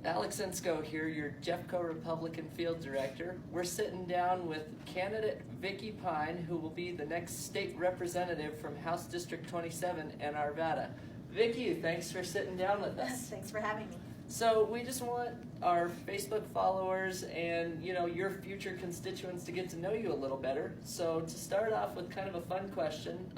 Alex Insko here, your Jeffco Republican Field Director. We're sitting down with candidate Vicki Pyne, who will be the next state representative from House District 27 in Arvada. Vicki, thanks for sitting down with us. Thanks for having me. So we just want our Facebook followers and your future constituents to get to know you a little better. So to start off with kind of a fun question,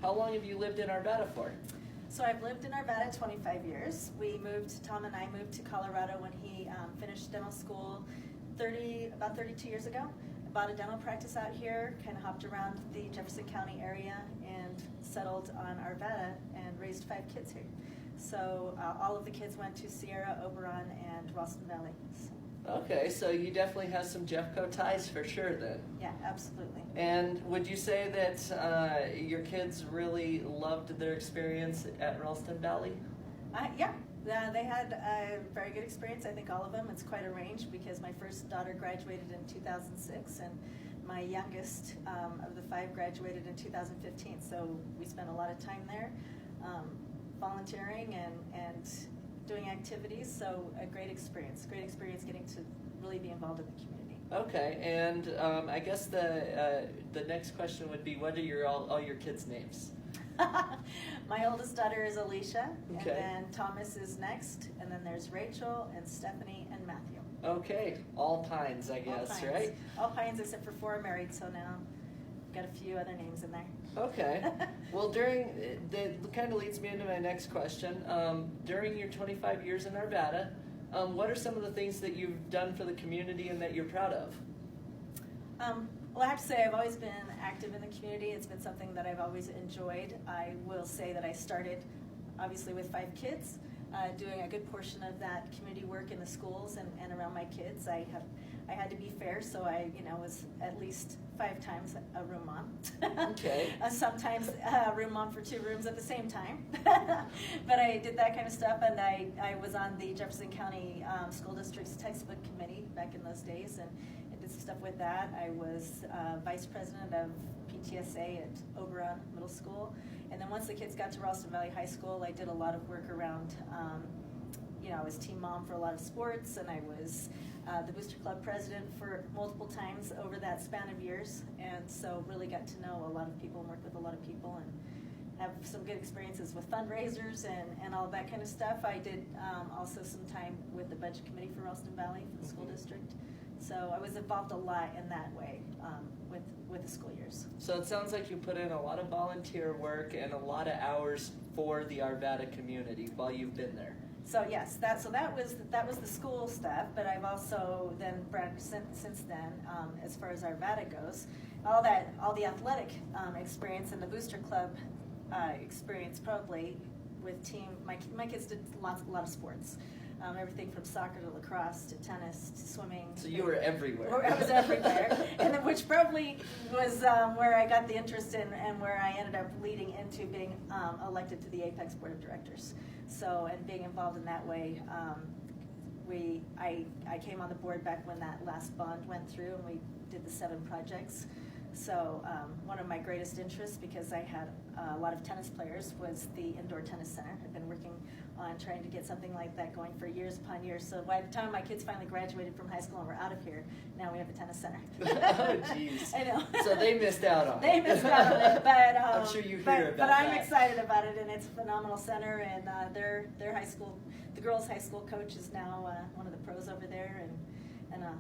how long have you lived in Arvada for? So I've lived in Arvada 25 years. Tom and I moved to Colorado when he finished dental school about 32 years ago. I bought a dental practice out here, kind of hopped around the Jefferson County area and settled on Arvada and raised 5 kids here. So all of the kids went to Sierra, Oberon, and Ralston Valley. Okay, so you definitely have some Jeffco ties for sure then. Yeah, absolutely. And would you say that your kids really loved their experience at Ralston Valley? Yeah, they had a very good experience. I think all of them. It's quite a range because my first daughter graduated in 2006 and my youngest of the 5 graduated in 2015. So we spent a lot of time there volunteering and doing activities, so a great experience getting to really be involved in the community. Okay, and I guess the next question would be, what are all your kids' names? My oldest daughter is Alicia, okay. And then Thomas is next, and then there's Rachel and Stephanie and Matthew. Okay, all Pynes, I guess, all Pynes. Right? All Pynes except for 4 are married, so now got a few other names in there. Okay. Well, that kind of leads me into my next question. During your 25 years in Arvada, what are some of the things that you've done for the community and that you're proud of? Well, I have to say I've always been active in the community. It's been something that I've always enjoyed. I will say that I started obviously with 5 kids, doing a good portion of that community work in the schools and around my kids. I had to be fair, so I was at least 5 times a room mom. Okay. Sometimes room mom for 2 rooms at the same time. But I did that kind of stuff, and I was on the Jefferson County School District's textbook committee back in those days, and I did some stuff with that. I was vice president of PTSA at Oberon Middle School. And then once the kids got to Ralston Valley High School, I did a lot of work around, I was team mom for a lot of sports, and I was the Booster Club president for multiple times over that span of years. And so really got to know a lot of people and work with a lot of people and have some good experiences with fundraisers and all of that kind of stuff. I did also some time with the budget committee for Ralston Valley for the school district. So I was involved a lot in that way with the school years. So it sounds like you put in a lot of volunteer work and a lot of hours for the Arvada community while you've been there. So yes, that was the school stuff, but I've also then since then, as far as Arvada goes, all the athletic experience and the Booster Club experience probably with team. My kids did a lot of sports. Everything from soccer to lacrosse to tennis to swimming. So you were everywhere. I was everywhere, and which probably was where I got the interest in and where I ended up leading into being elected to the Apex Board of Directors. So, and being involved in that way, I came on the board back when that last bond went through, and we did the 7 projects. So one of my greatest interests, because I had a lot of tennis players, was the indoor tennis center. I've been working on trying to get something like that going for years upon years. So by the time my kids finally graduated from high school and were out of here, now we have a tennis center. Oh, jeez. I know. So they missed out on it. They missed out on it, but I'm sure you hear about but I'm that. excited about it, and it's a phenomenal center. And their high school, the girls' high school coach is now one of the pros over there, and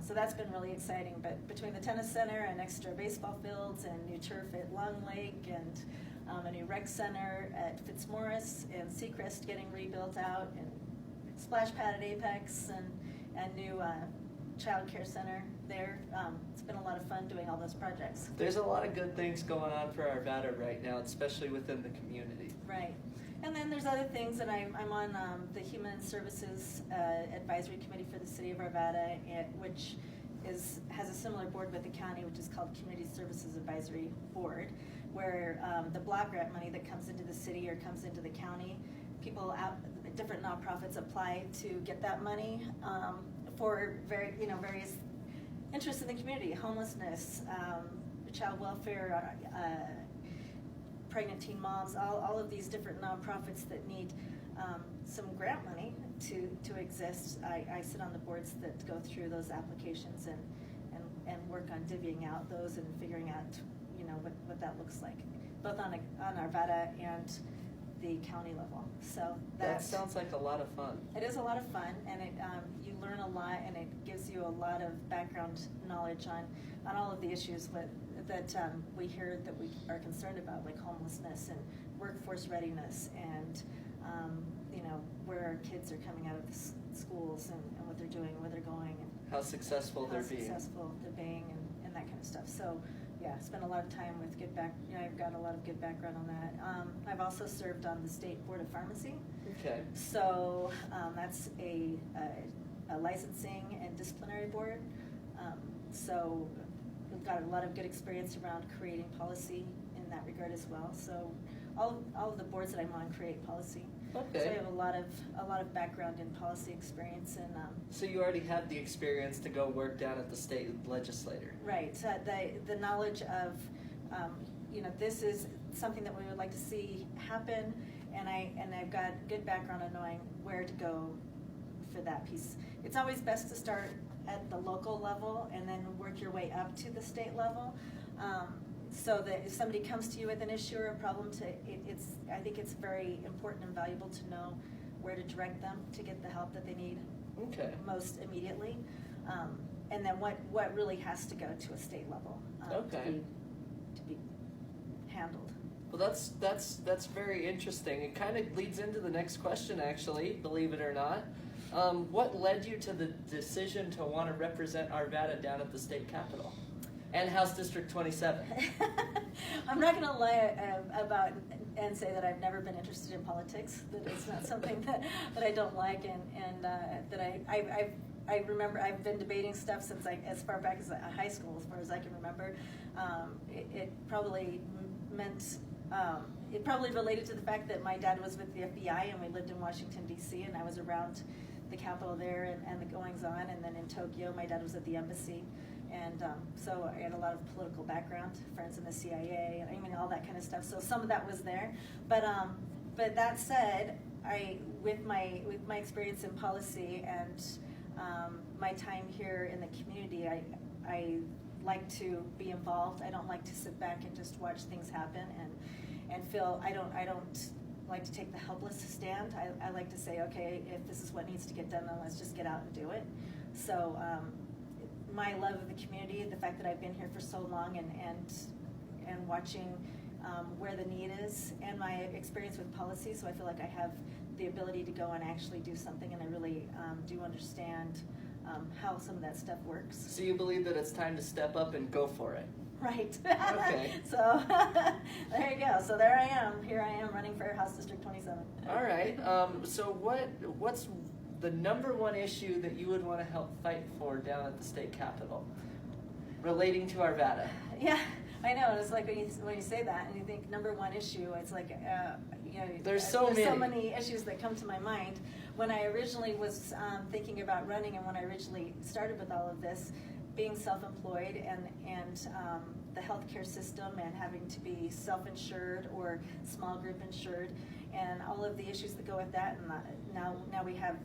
so that's been really exciting. But between the tennis center and extra baseball fields and new turf at Long Lake and a new rec center at Fitzmaurice and Seacrest getting rebuilt out, and splash pad at Apex and new child care center there. It's been a lot of fun doing all those projects. There's a lot of good things going on for Arvada right now, especially within the community. Right. And then there's other things that I'm on the Human Services Advisory Committee for the City of Arvada, which has a similar board with the county, which is called Community Services Advisory Board, where the block grant money that comes into the city or comes into the county, different nonprofits apply to get that money for various interests in the community: homelessness, child welfare, pregnant teen moms, all of these different nonprofits that need some grant money to exist. I sit on the boards that go through those applications and work on divvying out those and figuring out, what that looks like, both on Arvada and the county level. So that sounds like a lot of fun. It is a lot of fun, and you learn a lot, and it gives you a lot of background knowledge on all of the issues that we hear that we are concerned about, like homelessness and workforce readiness, and where our kids are coming out of the schools and what they're doing, where they're going, and how successful they're being, and that kind of stuff. So yeah, spent a lot of time with I've got a lot of good background on that. I've also served on the State Board of Pharmacy. Okay. So that's a licensing and disciplinary board. So we've got a lot of good experience around creating policy in that regard as well. So all of the boards that I'm on create policy. Okay. So I have a lot of background in policy experience, and so you already had the experience to go work down at the state legislature. Right. The knowledge of this is something that we would like to see happen, and I've got good background on knowing where to go for that piece. It's always best to start at the local level and then work your way up to the state level. So that if somebody comes to you with an issue or a problem, I think it's very important and valuable to know where to direct them to get the help that they need. Okay. Most immediately, and then what really has to go to a state level to be handled. Well, that's very interesting. It kind of leads into the next question, actually, believe it or not. What led you to the decision to want to represent Arvada down at the state capitol and House District 27? I'm not going to lie about and say that I've never been interested in politics. That it's not something that I don't like, and that I remember I've been debating stuff since as far back as high school, as far as I can remember. It probably meant. It probably related to the fact that my dad was with the FBI and we lived in Washington, D.C., and I was around the Capitol there and the goings-on, and then in Tokyo, my dad was at the embassy. And so I had a lot of political background, friends in the CIA, and all that kind of stuff. So some of that was there. But that said, with my experience in policy and my time here in the community, I like to be involved. I don't like to sit back and just watch things happen and feel I don't like to take the helpless stand. I like to say, okay, if this is what needs to get done, then let's just get out and do it. So my love of the community, the fact that I've been here for so long and watching where the need is, and my experience with policy, so I feel like I have the ability to go and actually do something, and I really do understand how some of that stuff works. So you believe that it's time to step up and go for it? Right. Okay. So there you go. So there I am. Here I am running for House District 27. All right. So what's the number one issue that you would want to help fight for down at the state capitol relating to Arvada? Yeah, I know. It's like when you say that and you think number one issue, it's like, there's so many issues that come to my mind. When I originally was thinking about running, and when I originally started with all of this, being self-employed and the healthcare system and having to be self-insured or small group insured, and all of the issues that go with that, and now we have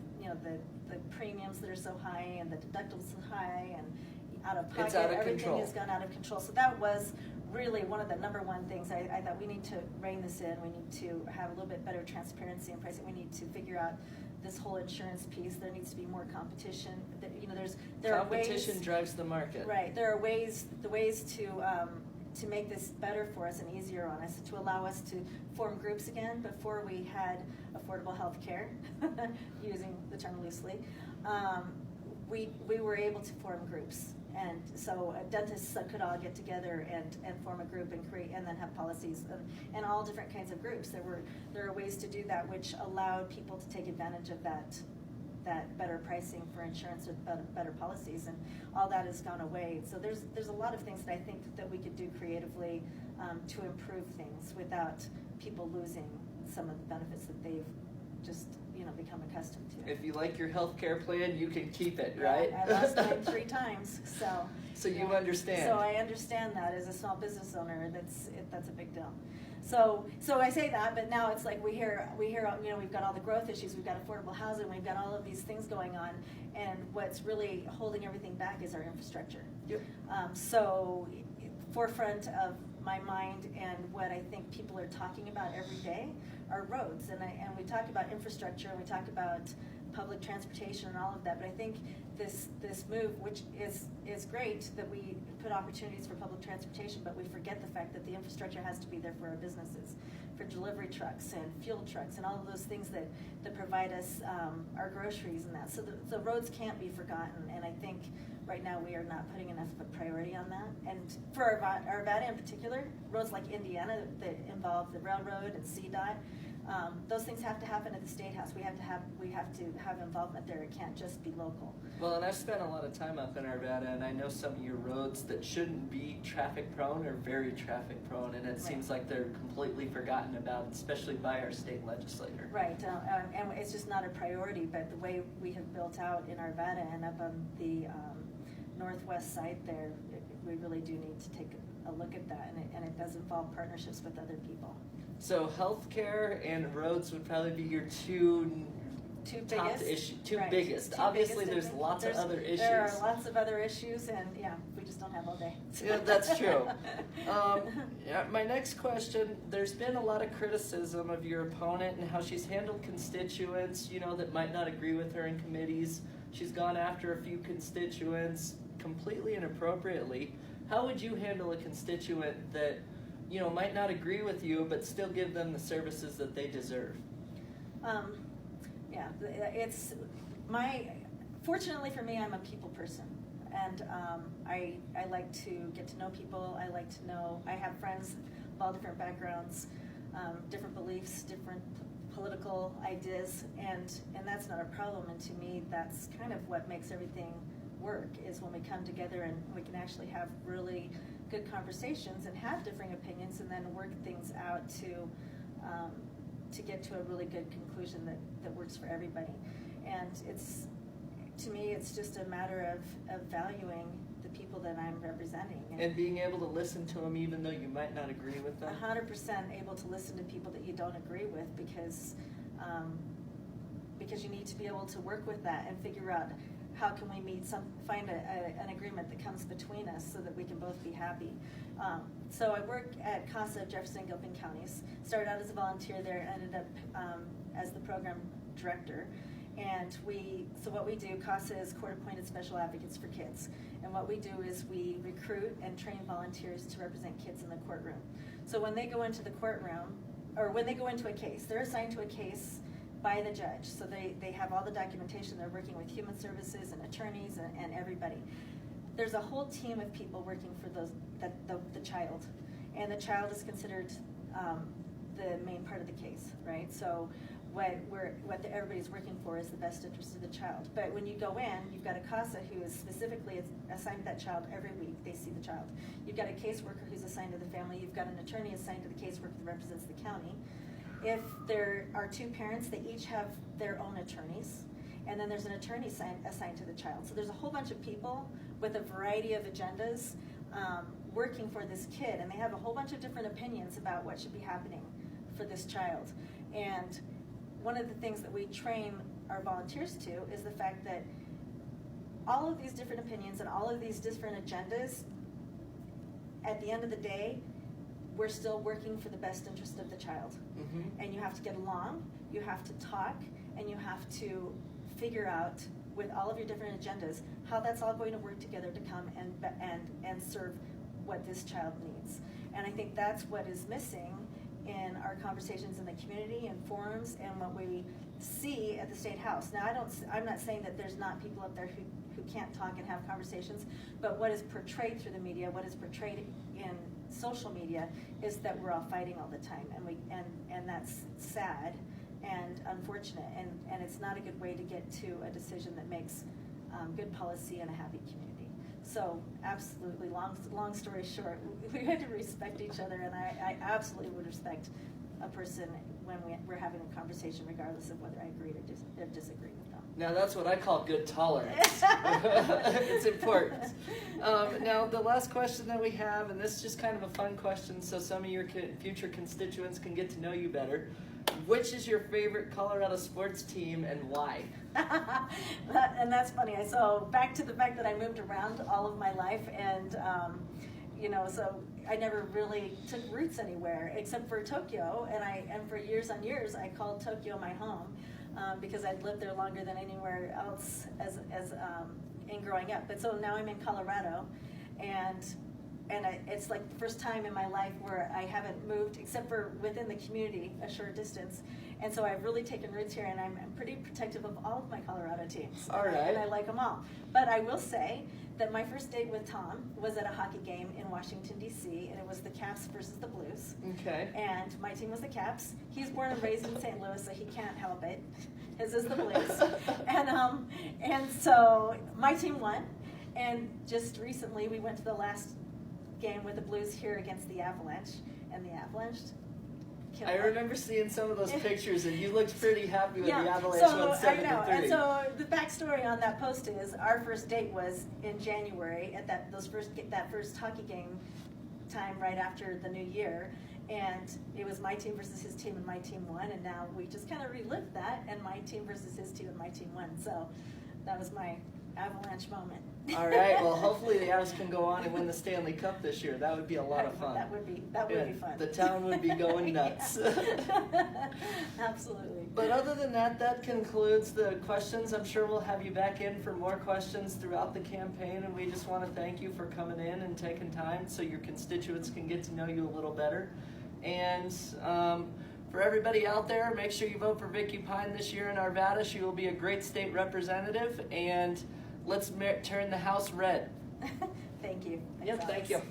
the premiums that are so high and the deductibles so high and out of pocket, everything has gone out of control. So that was really one of the number one things. I thought we need to rein this in. We need to have a little bit better transparency in pricing. We need to figure out this whole insurance piece. There needs to be more competition. There are ways. Competition drives the market. Right. There are ways to make this better for us and easier on us, to allow us to form groups again. Before we had affordable health care, using the term loosely, we were able to form groups. And so dentists could all get together and form a group and create, and then have policies and all different kinds of groups. There are ways to do that which allowed people to take advantage of that better pricing for insurance or better policies, and all that has gone away. So there's a lot of things that I think that we could do creatively to improve things without people losing some of the benefits that they've just become accustomed to. If you like your health care plan, you can keep it, right? I lost mine 3 times, so. So you understand. So I understand that as a small business owner, that's a big deal. So I say that, but now it's like we hear, you know, we've got all the growth issues, we've got affordable housing, we've got all of these things going on, and what's really holding everything back is our infrastructure. Yep. So forefront of my mind and what I think people are talking about every day are roads, and we talk about infrastructure, and we talk about public transportation and all of that, but I think this move, which is great, that we put opportunities for public transportation, but we forget the fact that the infrastructure has to be there for our businesses, for delivery trucks and fuel trucks and all of those things that provide us our groceries and that. So the roads can't be forgotten, and I think right now we are not putting enough of a priority on that. And for Arvada in particular, roads like Indiana that involve the railroad and CDOT, those things have to happen at the State House. We have to have involvement there. It can't just be local. Well, and I've spent a lot of time up in Arvada, and I know some of your roads that shouldn't be traffic prone are very traffic prone, and it seems like they're completely forgotten about, especially by our state legislator. Right, and it's just not a priority, but the way we have built out in Arvada and up on the northwest side there, we really do need to take a look at that, and it does involve partnerships with other people. So healthcare and roads would probably be your two top biggest. Biggest. Two Obviously, biggest, there's lots of other issues. There are lots of other issues, and yeah, we just don't have all day. Yeah, that's true. My next question, there's been a lot of criticism of your opponent and how she's handled constituents, you know, that might not agree with her in committees. She's gone after a few constituents completely inappropriately. How would you handle a constituent that, you know, might not agree with you, but still give them the services that they deserve? Yeah, it's fortunately for me, I'm a people person, and I like to get to know people. I like to know, I have friends of all different backgrounds, different beliefs, different political ideas, and that's not a problem, and to me, that's kind of what makes everything work, is when we come together and we can actually have really good conversations and have differing opinions, and then work things out to get to a really good conclusion that works for everybody. And to me, it's just a matter of valuing the people that I'm representing. And being able to listen to them even though you might not agree with them? 100% able to listen to people that you don't agree with, because you need to be able to work with that and figure out how can we find an agreement that comes between us so that we can both be happy. So I work at CASA, Jefferson and Gilpin counties. Started out as a volunteer there, ended up as the program director. And so what we do, CASA is Court-Appointed Special Advocates for Kids. And what we do is we recruit and train volunteers to represent kids in the courtroom. So when they go into the courtroom, or when they go into a case, they're assigned to a case by the judge. So they have all the documentation. They're working with human services and attorneys and everybody. There's a whole team of people working for the child, and the child is considered the main part of the case, right? So what everybody's working for is the best interest of the child. But when you go in, you've got a CASA who is specifically assigned to that child every week. They see the child. You've got a caseworker who's assigned to the family. You've got an attorney assigned to the caseworker that represents the county. If there are two parents, they each have their own attorneys, and then there's an attorney assigned to the child. So there's a whole bunch of people with a variety of agendas working for this kid, and they have a whole bunch of different opinions about what should be happening for this child. And one of the things that we train our volunteers to is the fact that all of these different opinions and all of these different agendas, at the end of the day, we're still working for the best interest of the child. Mm-hmm. And you have to get along, you have to talk, and you have to figure out, with all of your different agendas, how that's all going to work together to come and serve what this child needs. And I think that's what is missing in our conversations in the community and forums and what we see at the State House. Now, I'm not saying that there's not people up there who can't talk and have conversations, but what is portrayed through the media, what is portrayed in social media, is that we're all fighting all the time, and that's sad and unfortunate, and it's not a good way to get to a decision that makes good policy and a happy community. So absolutely, long story short, we had to respect each other, and I absolutely would respect a person when we're having a conversation, regardless of whether I agree or disagree with them. Now that's what I call good tolerance. It's important. Now the last question that we have, and this is just kind of a fun question so some of your future constituents can get to know you better. Which is your favorite Colorado sports team and why? And that's funny. So back to the fact that I moved around all of my life, and so I never really took roots anywhere except for Tokyo, and for years on years I called Tokyo my home because I'd lived there longer than anywhere else as in growing up. But so now I'm in Colorado, and it's like the first time in my life where I haven't moved except for within the community a short distance. And so I've really taken roots here, and I'm pretty protective of all of my Colorado teams. All right. And I like them all. But I will say that my first date with Tom was at a hockey game in Washington, D.C., and it was the Caps versus the Blues. Okay. And my team was the Caps. He's born and raised in St. Louis, so he can't help it. His is the Blues. And so my team won. And just recently we went to the last game with the Blues here against the Avalanche, and the Avalanche killed I them. remember seeing some of those pictures, and you looked pretty happy when the Avalanche so won 7-3. I know. And so the backstory on that post is our first date was in January at that first hockey game time right after the new year, and it was my team versus his team, and my team won. And now we just kind of relived that, and my team versus his team, and my team won. So that was my Avalanche moment. All right. Well, hopefully the Avs can go on and win the Stanley Cup this year. That would be a lot of fun. That would be fun. The town would be going nuts. Absolutely. But other than that, that concludes the questions. I'm sure we'll have you back in for more questions throughout the campaign, and we just want to thank you for coming in and taking time so your constituents can get to know you a little better. And for everybody out there, make sure you vote for Vicki Pyne this year in Arvada. She will be a great state representative, and let's turn the House red. Thank you. Yep, thank you.